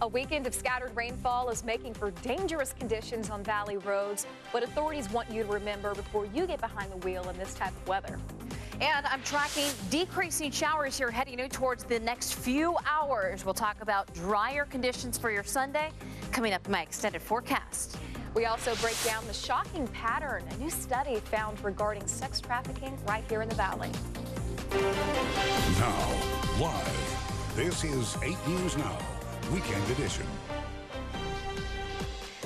A weekend of scattered rainfall is making for dangerous conditions on valley roads. What authorities want you to remember before you get behind the wheel in this type of weather. And I'm tracking decreasing showers here heading in towards the next few hours. We'll talk about drier conditions for your Sunday coming up in my extended forecast. We also break down the shocking pattern a new study found regarding sex trafficking right here in the valley. Now, live, this is 8 News Now, Weekend Edition.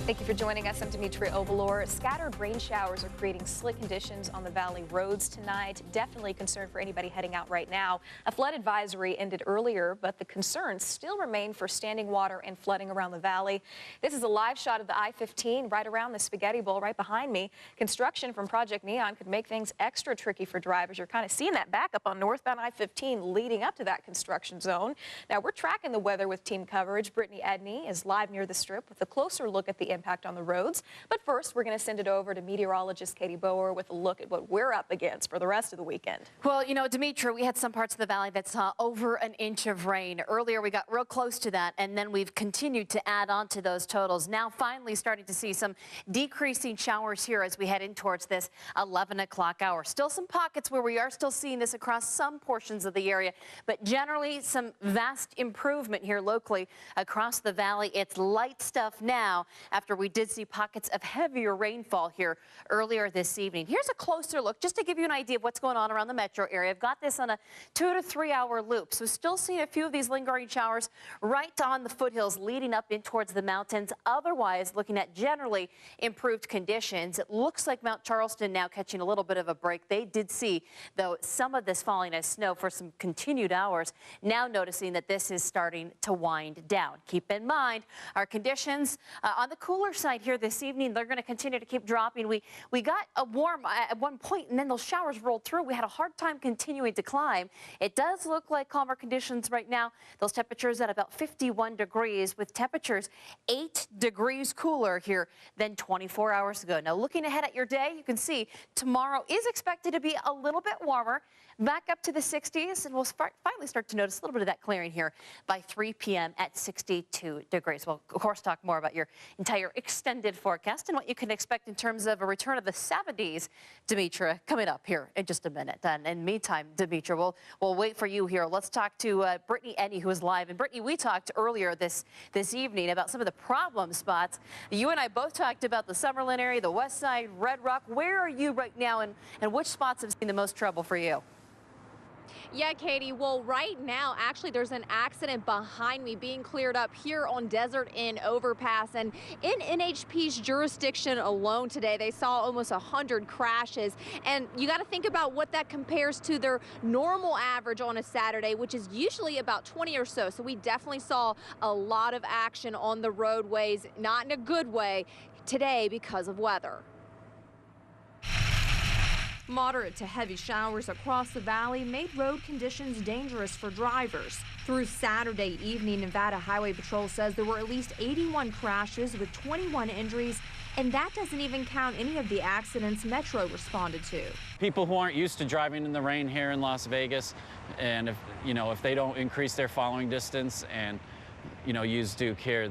Thank you for joining us. I'm Demetria Obilor. Scattered rain showers are creating slick conditions on the valley roads tonight. Definitely concern for anybody heading out right now. A flood advisory ended earlier, but the concerns still remain for standing water and flooding around the valley. This is a live shot of the I-15 right around the Spaghetti Bowl right behind me. Construction from Project Neon could make things extra tricky for drivers. You're kind of seeing that backup on northbound I-15 leading up to that construction zone. Now, we're tracking the weather with team coverage. Brittany Edney is live near the Strip with a closer look at the impact on the roads. But first, we're going to send it over to meteorologist Katie Boer with a look at what we're up against for the rest of the weekend. Well, you know, Demetria, we had some parts of the valley that saw over an inch of rain. Earlier, we got real close to that, and then we've continued to add on to those totals. Now, finally starting to see some decreasing showers here as we head in towards this 11 o'clock hour. Still some pockets where we are still seeing this across some portions of the area, but generally some vast improvement here locally across the valley. It's light stuff now after we did see pockets of heavier rainfall here earlier this evening. Here's a closer look just to give you an idea of what's going on around the metro area. I've got this on a 2 to 3 hour loop. So still seeing a few of these lingering showers right on the foothills leading up in towards the mountains. Otherwise, looking at generally improved conditions. It looks like Mount Charleston now catching a little bit of a break. They did see, though, some of this falling as snow for some continued hours. Now noticing that this is starting to wind down. Keep in mind, our conditions on the cooler side here this evening, they're going to continue to keep dropping. We got a warm at one point, and then those showers rolled through. We had a hard time continuing to climb. It does look like calmer conditions right now. Those temperatures at about 51 degrees with temperatures 8 degrees cooler here than 24 hours ago. Now, looking ahead at your day, you can see tomorrow is expected to be a little bit warmer, back up to the 60s, and we'll finally start to notice a little bit of that clearing here by 3 p.m. at 62 degrees. We'll, of course, talk more about your entire extended forecast and what you can expect in terms of a return of the 70s, Demetria, coming up here in just a minute. And in the meantime, Demetria, we'll wait for you here. Let's talk to Brittany Edney, who is live. And Brittany, we talked earlier this evening about some of the problem spots. You and I both talked about the Summerlin area, the West Side, Red Rock. Where are you right now, and which spots have seen the most trouble for you? Yeah, Katie. Well, right now, actually, there's an accident behind me being cleared up here on Desert Inn Overpass. And in NHP's jurisdiction alone today, they saw almost 100 crashes. And you got to think about what that compares to their normal average on a Saturday, which is usually about 20 or so. So we definitely saw a lot of action on the roadways, not in a good way, today because of weather. Moderate to heavy showers across the valley made road conditions dangerous for drivers. Through Saturday evening, Nevada Highway Patrol says there were at least 81 crashes with 21 injuries, and that doesn't even count any of the accidents Metro responded to. People who aren't used to driving in the rain here in Las Vegas, and if they don't increase their following distance and use due care,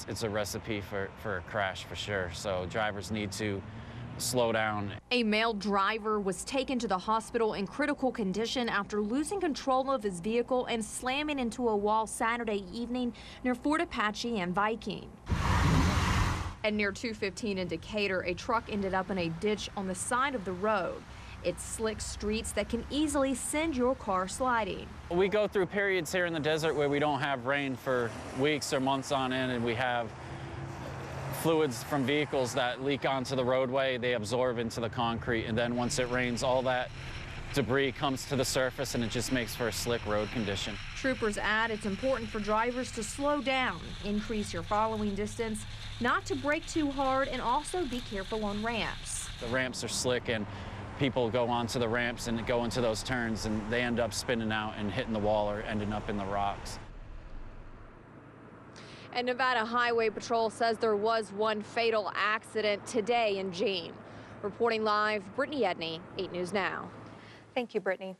it's a recipe for a crash for sure. So drivers need to slow down. A male driver was taken to the hospital in critical condition after losing control of his vehicle and slamming into a wall Saturday evening near Fort Apache and Viking. And near 215 in Decatur, a truck ended up in a ditch on the side of the road. It's slick streets that can easily send your car sliding. We go through periods here in the desert where we don't have rain for weeks or months on end, and we have fluids from vehicles that leak onto the roadway. They absorb into the concrete, and then once it rains, all that debris comes to the surface, and it just makes for a slick road condition. Troopers add it's important for drivers to slow down, increase your following distance, not to brake too hard, and also be careful on ramps. The ramps are slick, and people go onto the ramps and go into those turns, and they end up spinning out and hitting the wall or ending up in the rocks. And Nevada Highway Patrol says there was one fatal accident today in Jean. Reporting live, Brittany Edney, 8 News Now. Thank you, Brittany.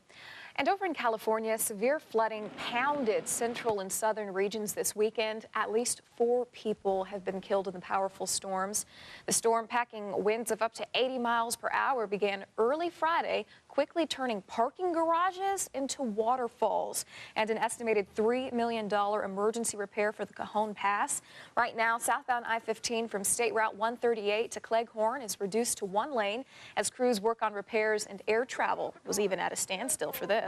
And over in California, severe flooding pounded central and southern regions this weekend. At least 4 people have been killed in the powerful storms. The storm, packing winds of up to 80 miles per hour, began early Friday, quickly turning parking garages into waterfalls, and an estimated $3 million emergency repair for the Cajon Pass. Right now, southbound I-15 from State Route 138 to Cleghorn is reduced to 1 lane as crews work on repairs, and air travel was even at a standstill for this.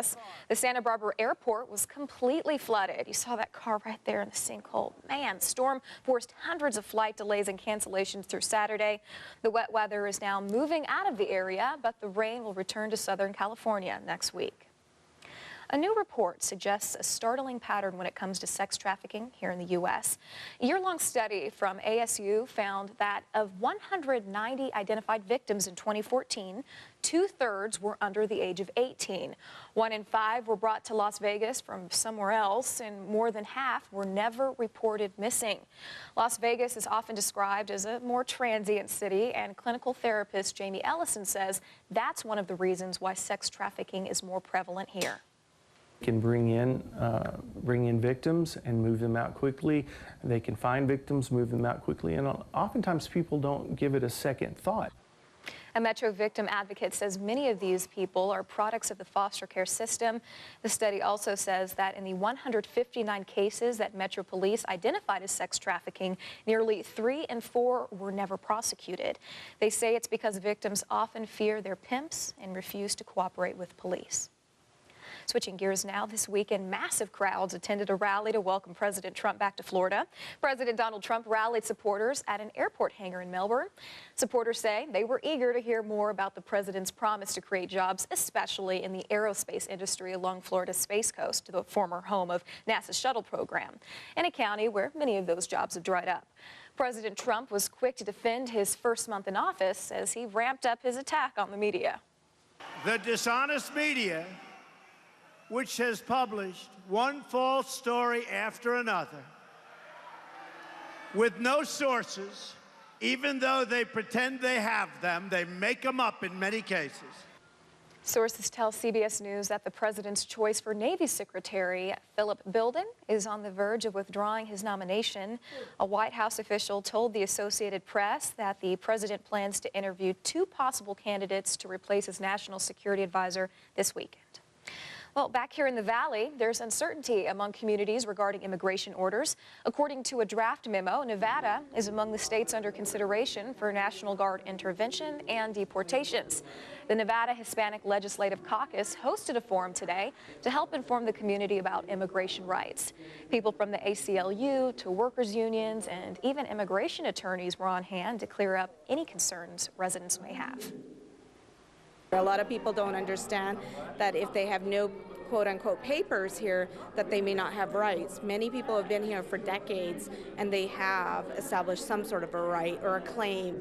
The Santa Barbara airport was completely flooded. You saw that car right there in the sinkhole. Man, storm forced hundreds of flight delays and cancellations through Saturday. The wet weather is now moving out of the area, but the rain will return to Southern California next week. A new report suggests a startling pattern when it comes to sex trafficking here in the U.S. A year-long study from ASU found that of 190 identified victims in 2014, 2/3 were under the age of 18. 1 in 5 were brought to Las Vegas from somewhere else, and more than half were never reported missing. Las Vegas is often described as a more transient city, and clinical therapist Jamie Ellison says that's one of the reasons why sex trafficking is more prevalent here. Can bring in victims and move them out quickly. They can find victims, move them out quickly, and oftentimes people don't give it a second thought. A Metro victim advocate says many of these people are products of the foster care system. The study also says that in the 159 cases that Metro Police identified as sex trafficking, nearly 3 in 4 were never prosecuted. They say it's because victims often fear their pimps and refuse to cooperate with police. Switching gears now, this weekend, massive crowds attended a rally to welcome President Trump back to Florida. President Donald Trump rallied supporters at an airport hangar in Melbourne. Supporters say they were eager to hear more about the president's promise to create jobs, especially in the aerospace industry along Florida's Space Coast, the former home of NASA's shuttle program, in a county where many of those jobs have dried up. President Trump was quick to defend his first month in office as he ramped up his attack on the media. The dishonest media, which has published one false story after another with no sources, even though they pretend they have them, they make them up in many cases. Sources tell CBS News that the president's choice for Navy Secretary Philip Bilden is on the verge of withdrawing his nomination. A White House official told the Associated Press that the president plans to interview 2 possible candidates to replace his national security advisor this weekend. Well, back here in the Valley, there's uncertainty among communities regarding immigration orders. According to a draft memo, Nevada is among the states under consideration for National Guard intervention and deportations. The Nevada Hispanic Legislative Caucus hosted a forum today to help inform the community about immigration rights. People from the ACLU to workers' unions and even immigration attorneys were on hand to clear up any concerns residents may have. A lot of people don't understand that if they have no quote-unquote papers here, that they may not have rights. Many people have been here for decades, and they have established some sort of a right or a claim.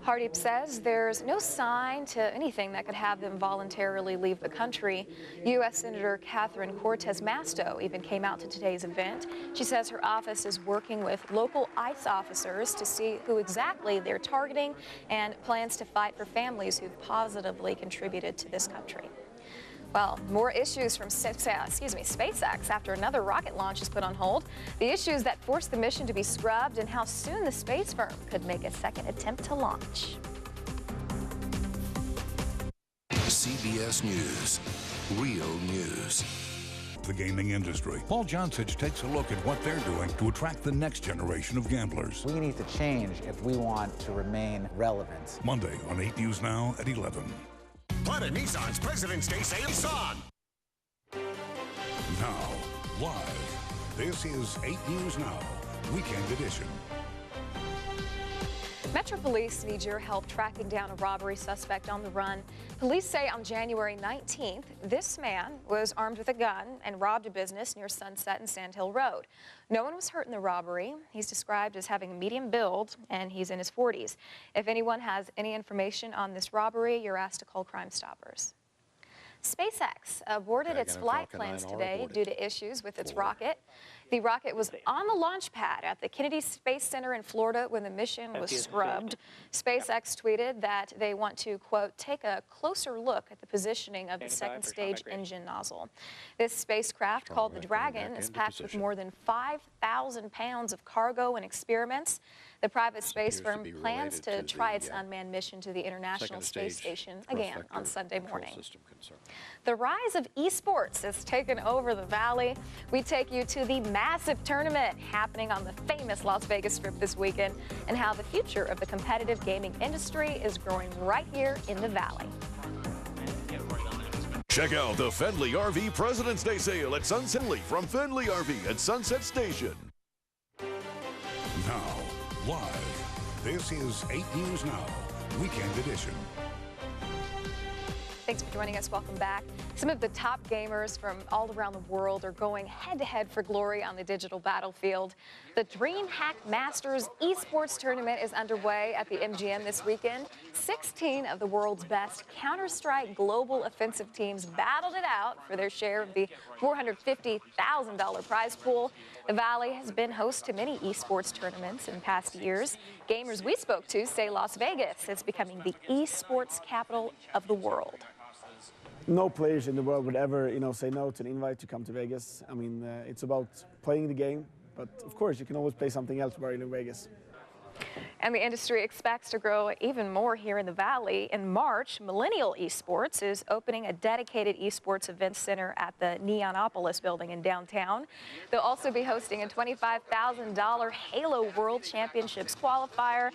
Hardeep says there's no sign to anything that could have them voluntarily leave the country. U.S. Senator Catherine Cortez Masto even came out to today's event. She says her office is working with local ICE officers to see who exactly they're targeting and plans to fight for families who've positively contributed to this country. Well, more issues from SpaceX after another rocket launch is put on hold. The issues that forced the mission to be scrubbed and how soon the space firm could make a second attempt to launch. CBS News. Real news. The gaming industry. Paul Johnsich takes a look at what they're doing to attract the next generation of gamblers. We need to change if we want to remain relevant. Monday on 8 News Now at 11. Planet Nissan's President's Day sales on. Now, live. This is 8 News Now, Weekend Edition. Metro Police need your help tracking down a robbery suspect on the run. Police say on January 19th, this man was armed with a gun and robbed a business near Sunset and Sand Hill Road. No one was hurt in the robbery. He's described as having a medium build, and he's in his 40s. If anyone has any information on this robbery, you're asked to call Crime Stoppers. SpaceX aborted its flight plans today due to issues with its rocket. The rocket was on the launch pad at the Kennedy Space Center in Florida when the mission was scrubbed. SpaceX tweeted that they want to, quote, take a closer look at the positioning of the second stage engine nozzle. This spacecraft, called the Dragon, is packed with more than 5,000 pounds of cargo and experiments. The private space firm plans to try its unmanned mission to the International Space Station again on Sunday morning. The rise of esports has taken over the Valley. We take you to the massive tournament happening on the famous Las Vegas Strip this weekend and how the future of the competitive gaming industry is growing right here in the Valley. Check out the Fendley RV President's Day sale at Sunset from Fendley RV at Sunset Station. Now, live, this is 8 News Now, Weekend Edition. Thanks for joining us. Welcome back. Some of the top gamers from all around the world are going head-to-head for glory on the digital battlefield. The DreamHack Masters Esports Tournament is underway at the MGM this weekend. 16 of the world's best Counter-Strike global offensive teams battled it out for their share of the $450,000 prize pool. The Valley has been host to many esports tournaments in past years. Gamers we spoke to say Las Vegas is becoming the esports capital of the world. No players in the world would ever, say no to an invite to come to Vegas. I mean, it's about playing the game, but of course you can always play something else while you're in Vegas. And the industry expects to grow even more here in the Valley. In March, Millennial Esports is opening a dedicated esports event center at the Neonopolis building in downtown. They'll also be hosting a $25,000 Halo World Championships qualifier.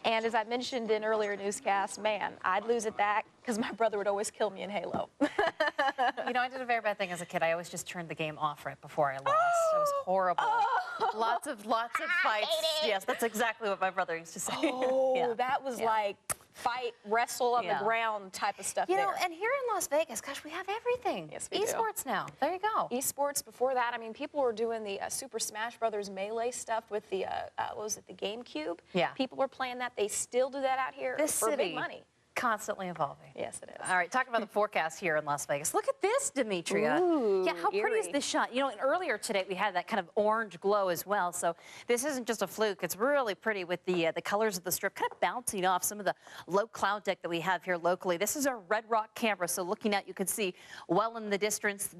And as I mentioned in earlier newscast, man, I'd lose at that because my brother would always kill me in Halo. You know, I did a very bad thing as a kid. I always just turned the game off right before I lost. It was horrible. Lots of fights. Yes, that's exactly what my brother used to say. Oh, that was like fight, wrestle on the ground type of stuff. You know, and here in Las Vegas, gosh, we have everything. Yes, we Esports now. There you go. Esports before that, I mean, people were doing the Super Smash Brothers Melee stuff with the, what was it, the GameCube? Yeah. People were playing that. They still do that out here for big money. Constantly evolving. Yes, it is. All right, talking about the forecast here in Las Vegas. Look at this, Demetria. Ooh, yeah, how pretty is this shot? You know, and earlier today we had that kind of orange glow as well. So this isn't just a fluke. It's really pretty with the colors of the strip kind of bouncing off some of the low cloud deck that we have here locally. This is our Red Rock camera. So looking out, you can see well in the distance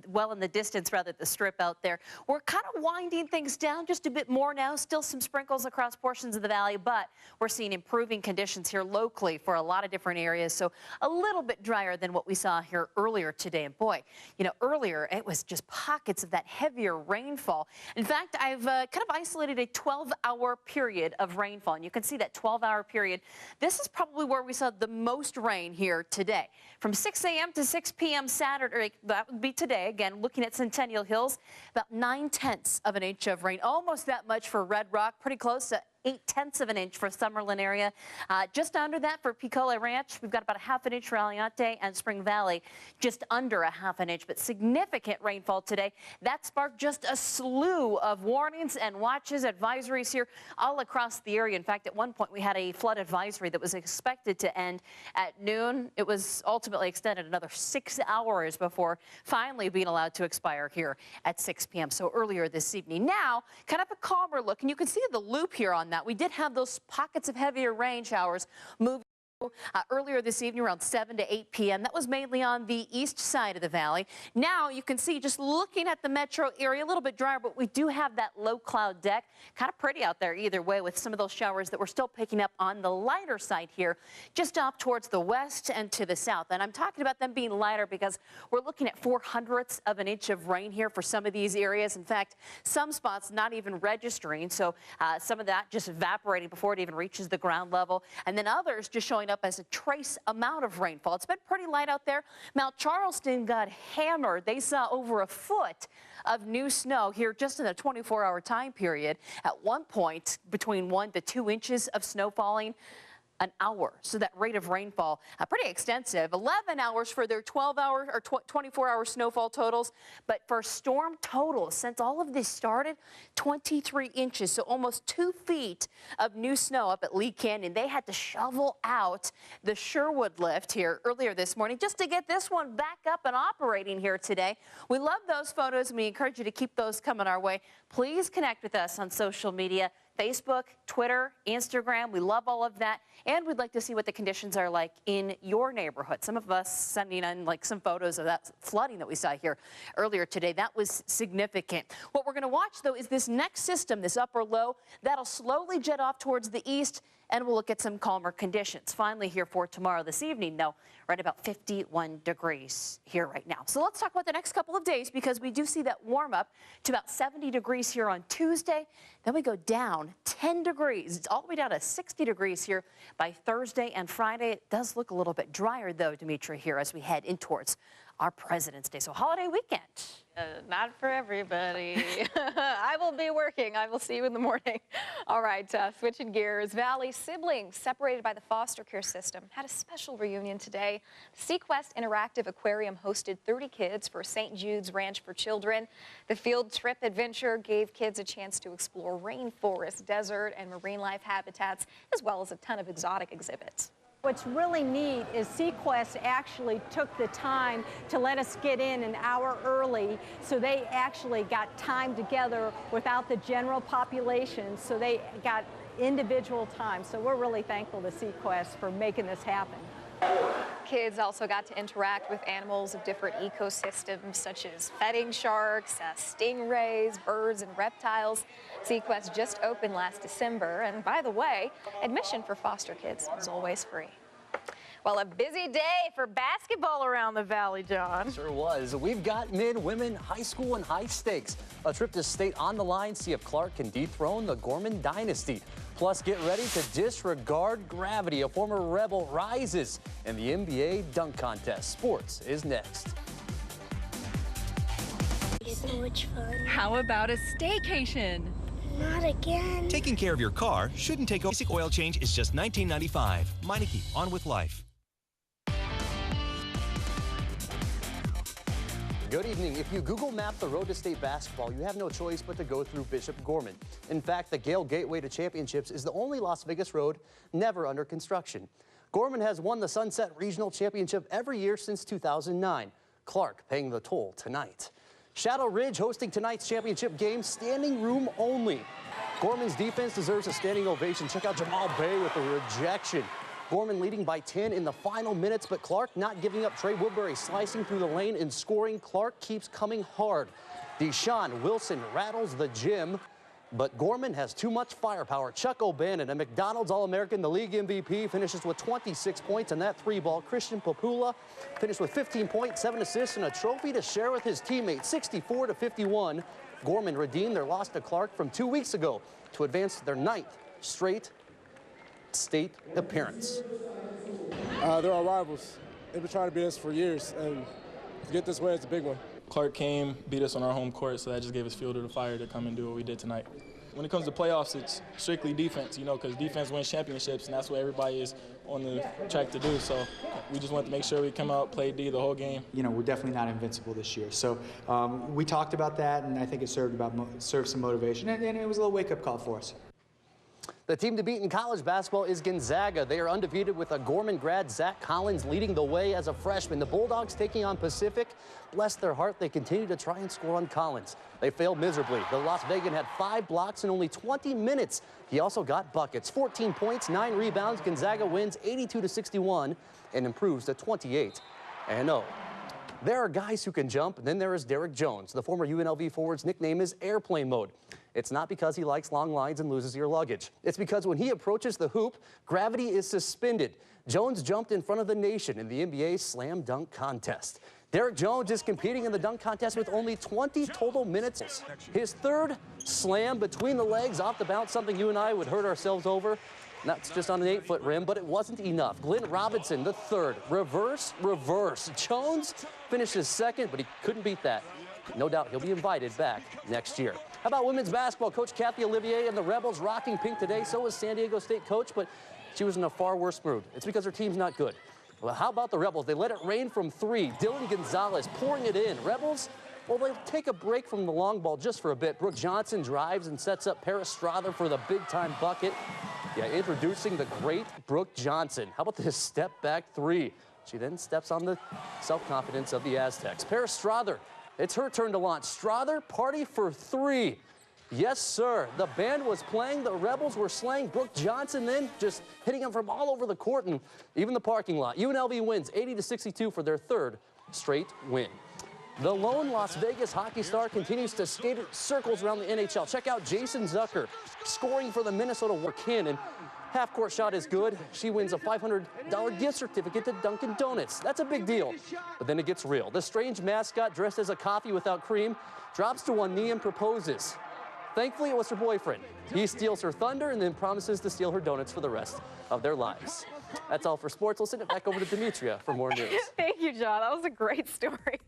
rather, the strip out there. We're kind of winding things down just a bit more now. Still some sprinkles across portions of the valley, but we're seeing improving conditions here locally for a lot of different areas. So a little bit drier than what we saw here earlier today. And boy, you know, earlier it was just pockets of that heavier rainfall. In fact, I've kind of isolated a 12-hour period of rainfall. And you can see that 12-hour period. This is probably where we saw the most rain here today. From 6 a.m. to 6 p.m. Saturday, that would be today. Again, looking at Centennial Hills, about 9/10 of an inch of rain. Almost that much for Red Rock, pretty close to 8/10 of an inch for Summerlin area. Just under that for Picola Ranch, we've got about a ½ an inch for Aliante, and Spring Valley just under a ½ an inch, but significant rainfall today. That sparked just a slew of warnings and watches, advisories here all across the area. In fact, at one point we had a flood advisory that was expected to end at noon. It was ultimately extended another 6 hours before finally being allowed to expire here at 6 p.m. So earlier this evening. Now, kind of a calmer look, and you can see the loop here on that. We did have those pockets of heavier rain showers move earlier this evening around 7 to 8 p.m. That was mainly on the east side of the valley. Now you can see just looking at the metro area, a little bit drier, but we do have that low cloud deck. Kind of pretty out there either way with some of those showers that we're still picking up on the lighter side here, just off towards the west and to the south. And I'm talking about them being lighter because we're looking at 0.04 of an inch of rain here for some of these areas. In fact, some spots not even registering. So some of that just evaporating before it even reaches the ground level. And then others just showing up as a trace amount of rainfall. It's been pretty light out there. Mount Charleston got hammered. They saw over 1 foot of new snow here just in a 24-hour time period. At one point, between 1 to 2 inches of snow falling. an hour. So that rate of rainfall, pretty extensive. 11 hours for their 12-hour or 24-hour snowfall totals. But for storm totals, since all of this started, 23 inches, so almost 2 feet of new snow up at Lee Canyon. They had to shovel out the Sherwood lift here earlier this morning just to get this one back up and operating here today. We love those photos, and we encourage you to keep those coming our way. Please connect with us on social media. Facebook, Twitter, Instagram. We love all of that. And we'd like to see what the conditions are like in your neighborhood. Some of us sending in like some photos of that flooding that we saw here earlier today. That was significant. What we're going to watch, though, is this next system, this upper low, that'll slowly jet off towards the east, and we'll look at some calmer conditions. Finally here for tomorrow this evening, though, right about 51 degrees here right now. So let's talk about the next couple of days, because we do see that warm up to about 70 degrees here on Tuesday. Then we go down 10 degrees. It's all the way down to 60 degrees here by Thursday and Friday. It does look a little bit drier, though, Demetria, here as we head in towards our President's Day. So holiday weekend. Not for everybody. I will be working. I will see you in the morning. All right, switching gears. Valley siblings separated by the foster care system had a special reunion today. Sequest Interactive Aquarium hosted 30 kids for St. Jude's Ranch for Children. The field trip adventure gave kids a chance to explore rainforest, desert, and marine life habitats, as well as a ton of exotic exhibits. What's really neat is Sequest actually took the time to let us get in an hour early, so they actually got time together without the general population, so they got individual time. So we're really thankful to Sequest for making this happen. Kids also got to interact with animals of different ecosystems, such as feeding sharks, stingrays, birds, and reptiles. Sequest just opened last December, and by the way, admission for foster kids is always free. Well, a busy day for basketball around the Valley, John. Sure was. We've got men, women, high school, and high stakes. A trip to state on the line, see if Clark can dethrone the Gorman dynasty. Plus, get ready to disregard gravity. A former Rebel rises in the NBA dunk contest. Sports is next. So much fun. How about a staycation? Not again. Taking care of your car shouldn't take a basic oil change is just $19.95. Meineke, on with life. Good evening. If you Google map the road to state basketball, you have no choice but to go through Bishop Gorman. In fact, the Gale Gateway to Championships is the only Las Vegas road never under construction. Gorman has won the Sunset Regional Championship every year since 2009. Clark paying the toll tonight. Shadow Ridge hosting tonight's championship game, standing room only. Gorman's defense deserves a standing ovation. Check out Jamal Bay with a rejection. Gorman leading by 10 in the final minutes, but Clark not giving up. Trey Woodbury slicing through the lane and scoring. Clark keeps coming hard. Deshaun Wilson rattles the gym, but Gorman has too much firepower. Chuck O'Bannon, a McDonald's All-American, the league MVP, finishes with 26 points and that three ball. Christian Papula finished with 15 points, 7 assists, and a trophy to share with his teammates, 64-51. Gorman redeemed their loss to Clark from 2 weeks ago to advance to their 9th straight state appearance. They're our rivals. They've been trying to beat us for years, and to get this way is a big one. Clark came, beat us on our home court, so that just gave us fuel to the fire to come and do what we did tonight. When it comes to playoffs, it's strictly defense, you know, because defense wins championships, and that's what everybody is on the track to do. So we just want to make sure we come out, play D the whole game. You know, we're definitely not invincible this year. So we talked about that, and I think it served some motivation, and it was a little wake-up call for us. The team to beat in college basketball is Gonzaga. They are undefeated with a Gorman grad, Zach Collins, leading the way as a freshman. The Bulldogs taking on Pacific. Bless their heart, they continue to try and score on Collins. They failed miserably. The Las Vegan had 5 blocks in only 20 minutes. He also got buckets, 14 points, 9 rebounds. Gonzaga wins 82-61 and improves to 28-0. There are guys who can jump, and then there is Derek Jones. The former UNLV forward's nickname is Airplane Mode. It's not because he likes long lines and loses your luggage. It's because when he approaches the hoop, gravity is suspended. Jones jumped in front of the nation in the NBA Slam Dunk Contest. Derek Jones is competing in the dunk contest with only 20 total minutes. His 3rd slam between the legs off the bounce, something you and I would hurt ourselves over. That's just on an 8-foot rim, but it wasn't enough. Glenn Robinson, the 3rd. Reverse, reverse. Jones finishes 2nd, but he couldn't beat that. No doubt he'll be invited back next year. How about women's basketball? Coach Kathy Olivier and the Rebels rocking pink today. So is San Diego State coach, but she was in a far worse mood. It's because her team's not good. Well, how about the Rebels? They let it rain from 3. Dylan Gonzalez pouring it in. Rebels, well, they'll take a break from the long ball just for a bit. Brooke Johnson drives and sets up Paris Strother for the big-time bucket. Yeah, introducing the great Brooke Johnson. How about this step-back 3? She then steps on the self-confidence of the Aztecs. Paris Strother, it's her turn to launch. Strother, party for 3. Yes, sir. The band was playing. The Rebels were slaying. Brooke Johnson then just hitting them from all over the court and even the parking lot. UNLV wins 80-62 for their 3rd straight win. The lone Las Vegas hockey star continues to skate circles around the NHL. Check out Jason Zucker scoring for the Minnesota War Cannon. Half-court shot is good. She wins a $500 gift certificate to Dunkin' Donuts. That's a big deal. But then it gets real. The strange mascot dressed as a coffee without cream drops to one knee and proposes. Thankfully, it was her boyfriend. He steals her thunder and then promises to steal her donuts for the rest of their lives. That's all for sports. We'll send it back over to Demetria for more news. Thank you, John. That was a great story.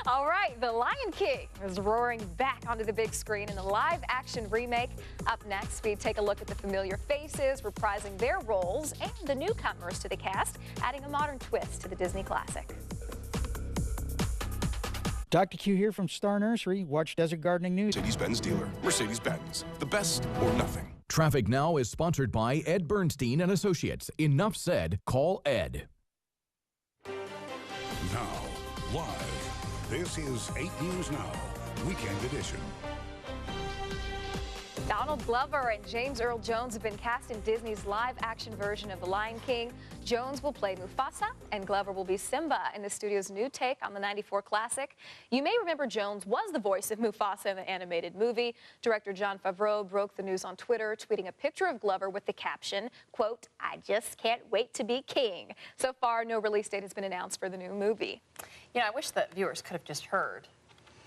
All right, The Lion King is roaring back onto the big screen in a live-action remake. Up next, we take a look at the familiar faces reprising their roles and the newcomers to the cast, adding a modern twist to the Disney classic. Dr. Q here from Star Nursery. Watch Desert Gardening News. Mercedes-Benz dealer. Mercedes-Benz. The best or nothing. Traffic Now is sponsored by Ed Bernstein and Associates. Enough said. Call Ed. Now, live. This is 8 News Now, Weekend Edition. Donald Glover and James Earl Jones have been cast in Disney's live-action version of The Lion King. Jones will play Mufasa, and Glover will be Simba in the studio's new take on the '94 classic. You may remember Jones was the voice of Mufasa in the animated movie. Director Jon Favreau broke the news on Twitter, tweeting a picture of Glover with the caption, quote, "I just can't wait to be king." So far, no release date has been announced for the new movie. You know, I wish that viewers could have just heard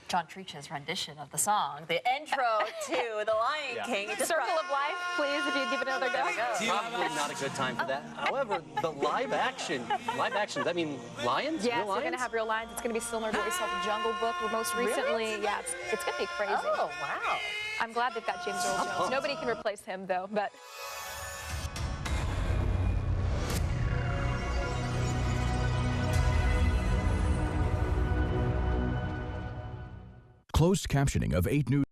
John Treach's rendition of the song, the intro to The Lion King. Circle of Life, please, if you'd give it another go. Probably not a good time for that. However, the live action, does that mean lions? Yes, real lions? they're going to have real lions. It's going to be similar to what we saw in the Jungle Book most recently. Really? Yeah, it's going to be crazy. Oh, wow. I'm glad they've got James Earl Jones. Nobody can replace him, though, but... Closed captioning of 8 News.